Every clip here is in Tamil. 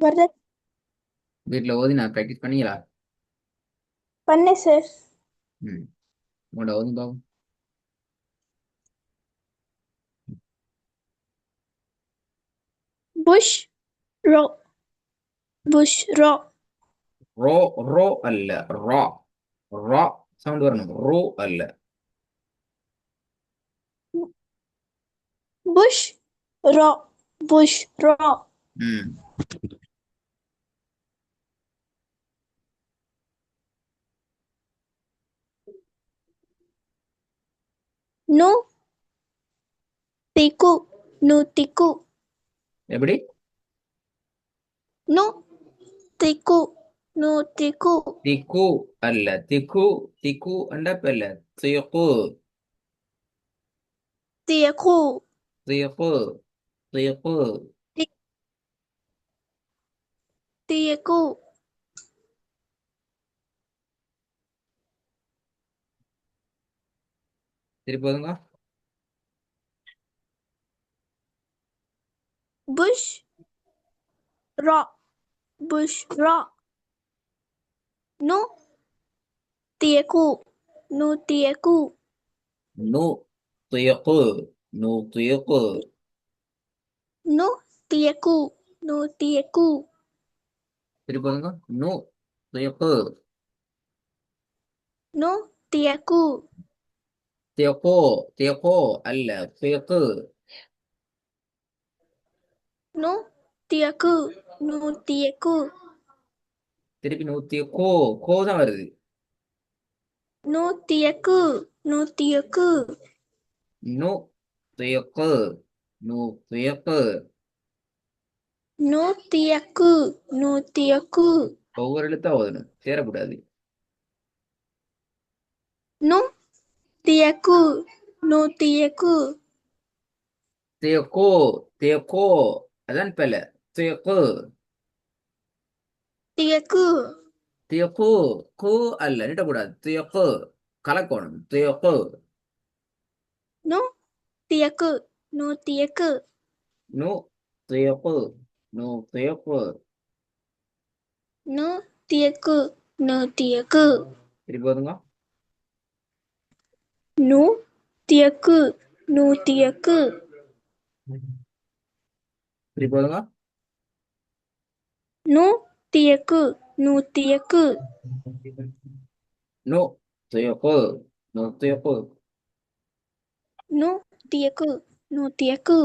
வர்ற வீட்டில் ஓதி நான் ப்ராக்டிஸ் பண்ணீங்களா? பண்ணேன் சார். ம். உங்களோட ஓதும் பாவம். Push row push row row row அல்ல, ரா. ரா சவுண்ட் வரணும், ரோ அல்ல. புஷ் ரோ புஷ் ரோ ம். நு திக்கு நு திக்கு எப்படி? நு திக்கு நு திக்கு திக்கு அல்ல, திக்கு. திக்கு அண்டப்பல்ல. திக்கு. தியக்கு திக்கு. திக்கு. தியக்கு திருப்பி ஓதுங்க. புஷ் ரோ புஷ் ரோ நு தியக்கு நு தியக்கு நு திக்கு. நு திக்கு. நு தியக்கு நு தியக்கு திருப்பி ஓதுங்க. நு திக்கு. நு தியக்கு திக்கு. திக்கு அல்ல, திக்கு. நு தியக்கு நு தியக்கு திருப்பி நு திக்கு. கோ தான் வருது. நு தியக்கு நு தியக்கு நு திக்கு. நு திக்கு. நு தியக்கு நு தியக்கு ஒவ்வொரு எழுத்தா ஓதணும், சேரக்கூடாது. நு தியக்கு நு தியக்கு திக்கு. திக்கு அதான் பல. திக்கு. தியக்கு திக்கு. கு அல்ல, நீட்டக்கூடாது. திக்கு. கலக்கணும். திக்கு. நு தியக்கு நு தியக்கு நு திக்கு. நு திக்கு. நு தியக்கு நு தியக்கு திருப்பி ஓதுங்க. நு தியக்கு நு தியக்கு திருப்பி ஓதுங்க. நு தியக்கு நு தியக்கு நு திக்கு. நு திக்கு. நு தியக்கு நு தியக்கு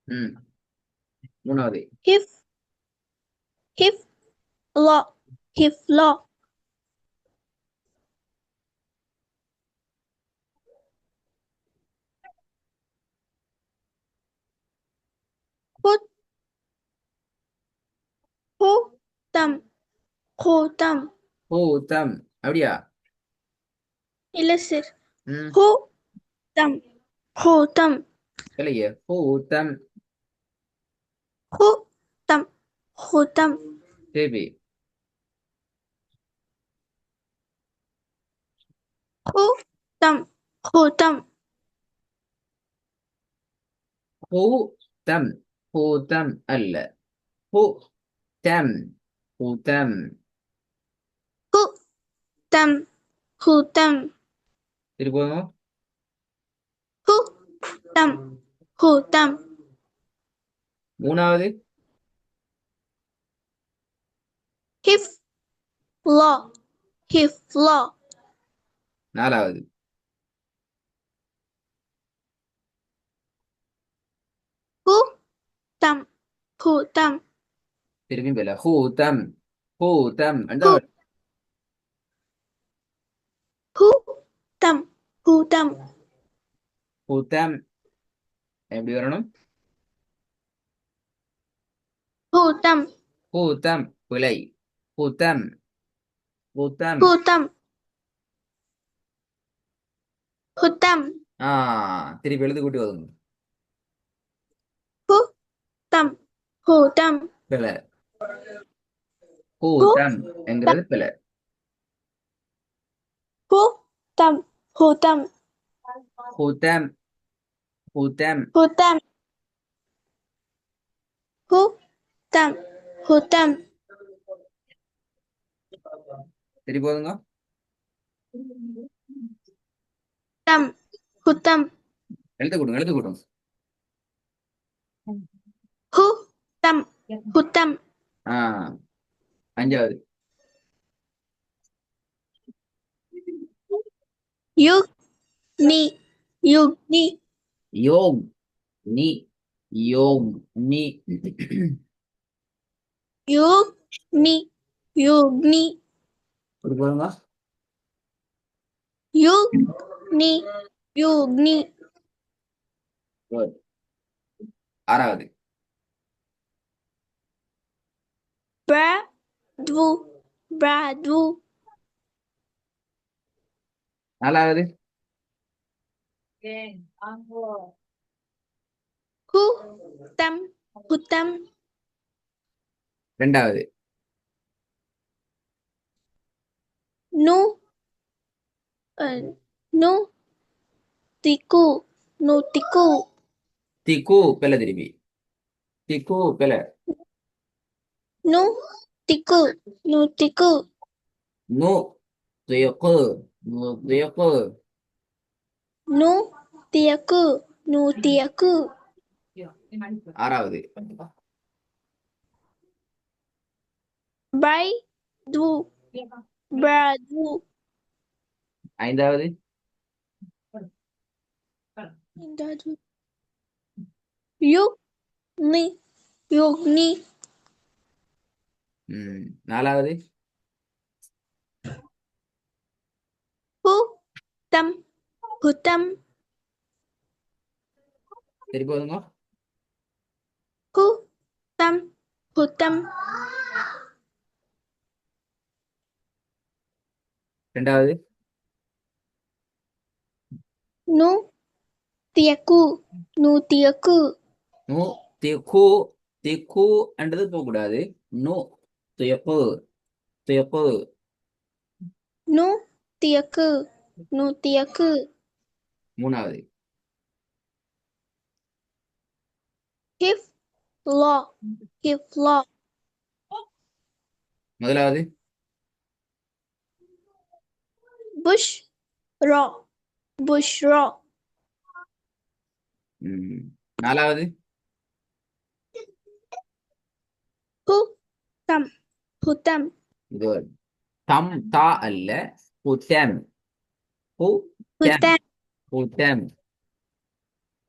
ம். மூணாவது. ஹிஃப் ஹிஃப் லா ஹிஃப் லா ஹுத் ஹு தம் ஹு தம் ஹூ தம். அப்படியா? இல்ல சார். ம். ஹு தம் ஹு தம் இல்லையே. ஹூ தம். ஹு தம் ஹு தம் திருப்பி. ஹு தம் ஹு தம் ஹூ தம். ஹூ தம் அல்ல. ஹூ தம். ஹூ தம். ஹு தம் ஹு தம் திருப்பி ஓதுங்க. ஹு தம் ஹு தம் மூணாவது. ஹிஃப் லா ஹிஃப் லா நாலாவது. ஹு தம் ஹு தம் திருப்பி பேல. ஹூ தம். ஹூ தம் ஹு அண்டா. ஹு தம் ஹு தம் ஹூ தம் எப்படி வரணும்? ஹு தம் ஹூ தம் பிழை. ஹூ தம். ஹூ தம். ஹு தம் ஹு தம் ஆ, திருப்பி எழுதி கூட்டி ஓதுங்க. ஹு தம் ஹு தம் பிழை. ஹூ ஹு தம் தம் என்கிறது பிழை. ஹு தம் ஹு தம் ஹூ தம். ஹூ தம். ஹு தம் tam, hutam, சரி போதுங்க. tam, hutam, எழுத்து கூடும், எழுத்து கூடும். hu, tam, hutam, அஞ்சாவது yug, ni, yugni, யோக் நீ யோக் நீ yugni, yugni, இப்படி போதுங்க. yugni, yugni, Good. ஆறாவது bradvu, bradvu, நாலாவது hutam, hutam, ரெண்டாவது nu, nu, tiku, nu tiku, திக்கு பெல திருப்பி திக்கு பெல nu tiku, nu tiku, நு தியக்கு நு தியக்கு nu tiaku, nu tiaku, ஆறாவது bradvu, bradvu, ஐந்தாவது yugni, yugni, நாலாவது hutam, hutam, சரி போதுங்க. hutam, hutam, ரெண்டாவது nu tiaku, nu tiaku, நு திக்கு திக்கு என்றது போகக்கூடாது. நு தியக்கு தியக்கு nu tiaku, nu tiaku, மூணாவது hif lo, hif lo, முதலாவது bush ro, bush ro, நாலாவது hutam, hutam, குட். தம் தா அல்ல ஹுதம் ஹுதம் hutam,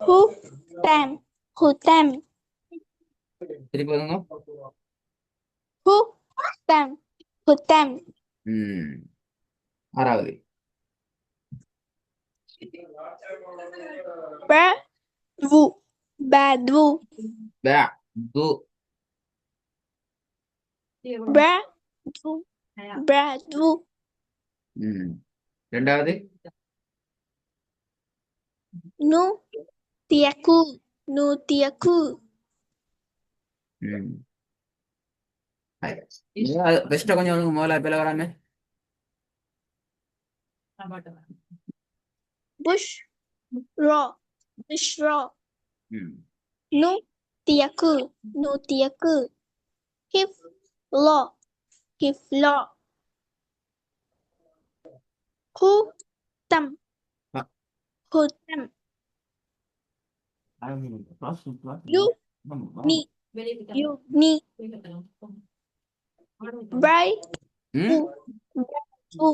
ஹுதம் hutam, hutam, சரி போதுங்க. hutam, hutam, ஆறாவது badvu, badvu, ப து badvu, badvu, ரெண்டாவது nu tiaku, nu tiaku, பெஸ்ட்டா கொஞ்சம் முதல்ல பேல வராம bush ro, bush ro, ம் nu tiaku, nu tiaku, hif lo, hif lo, hutam, Ah. hutam, yugni, yugni, bradvu, bradvu,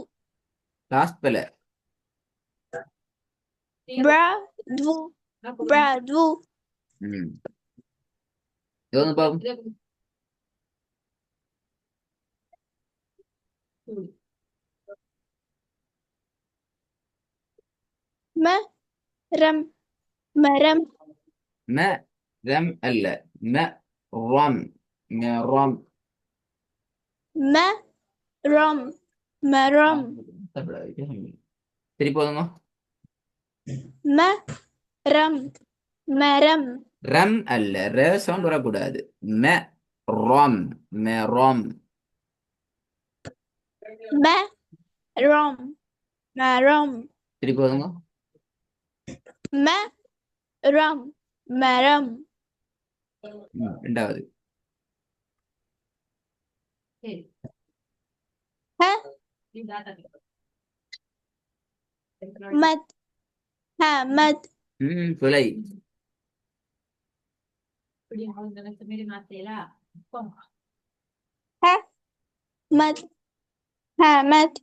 last பேல bradvu, bradvu, இது வந்து பாப்போம். maram, maram, ம ரம் அல்ல ம ரம் ம ரம் maram, maram, சரி போதுங்க. maram, maram, ரம் அல்ல ர சவுண்ட் வரக்கூடாது. ம ரம் ம ரம் maram, maram, சரி போதுங்க. maram, maram, ரெண்டாவது ها مد ها مد பிழை. ها مد ها مد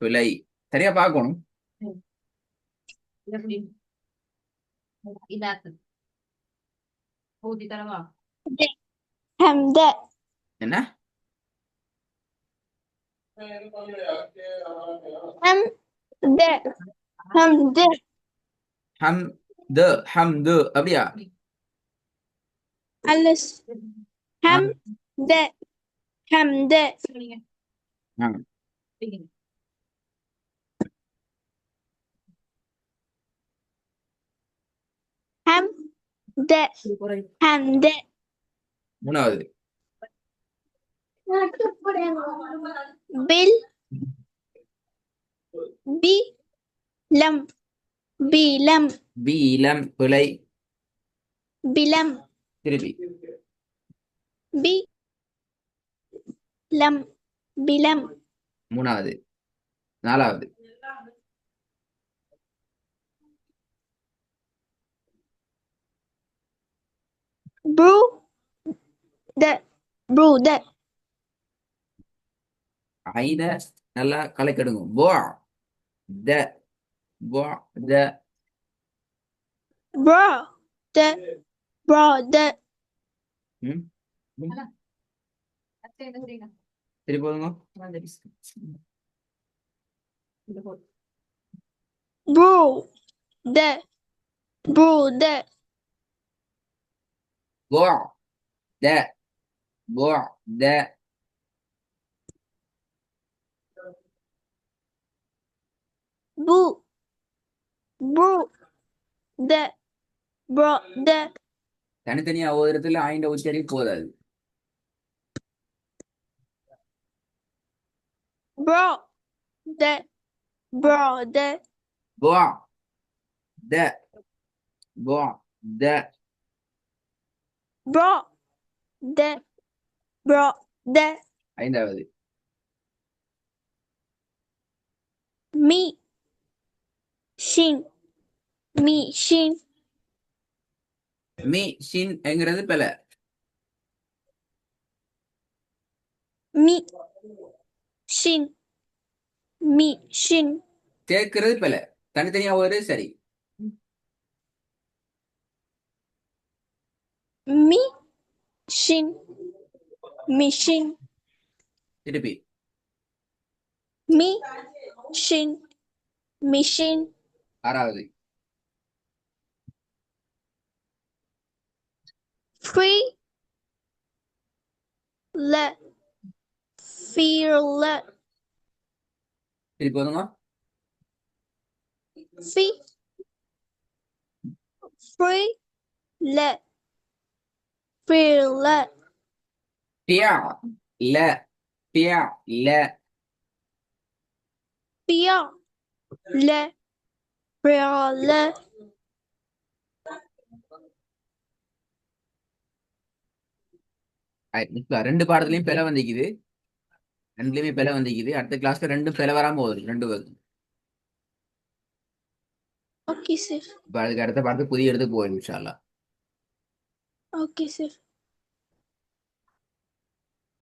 பிழை. சரியா பார்க்கணும். د حمد என்ன حمد حمد ஹம்து ஹம்து அப்படியா? ألس حمد حمد ஆ. حمد حمد மூணாவது بل بلم بلم பீலம் பிழை. بلم திருப்பி بلم بلم மூணாவது. நாலாவது برو د برو د ஐத நல்லா கலக்கிடுங்க. போ த போ த برو د برو د ம் திருப்பி போதுங்க. برو د برو د போ த போ த بو برو د برو د தனித்தனியா ஓதுறதுல ஐந்த உச்சரி போதாது. برو د برو د போ த போ த برو د برو د ஐந்தாவது مي شين مي شين மீ ஷின் என்கிறது பிழை. مي شين مي شين சேர்க்கிறது பிழை. தனித்தனியா ஓதுறது சரி. مي شين ميشين திருப்பி مي شين ميشين ஆறாவது free لا fearless திருப்பி போதுங்க. في free لا fearless பியா ல பியா ல بيا لا fearless இப்ப ரெண்டு பாடத்துலயும் பிழை வந்திக்குது. ரெண்டுலயுமே பிழை வந்திக்குது. அடுத்த கிளாஸ்ல ரெண்டும் பிழை வராம போகுது. ரெண்டு வருது. اوكي سيف இப்ப அதுக்கு அடுத்த பாடத்துக்கு புதிய இடத்துக்கு போயிடும் இன்ஷா அல்லாஹ். اوكي سيف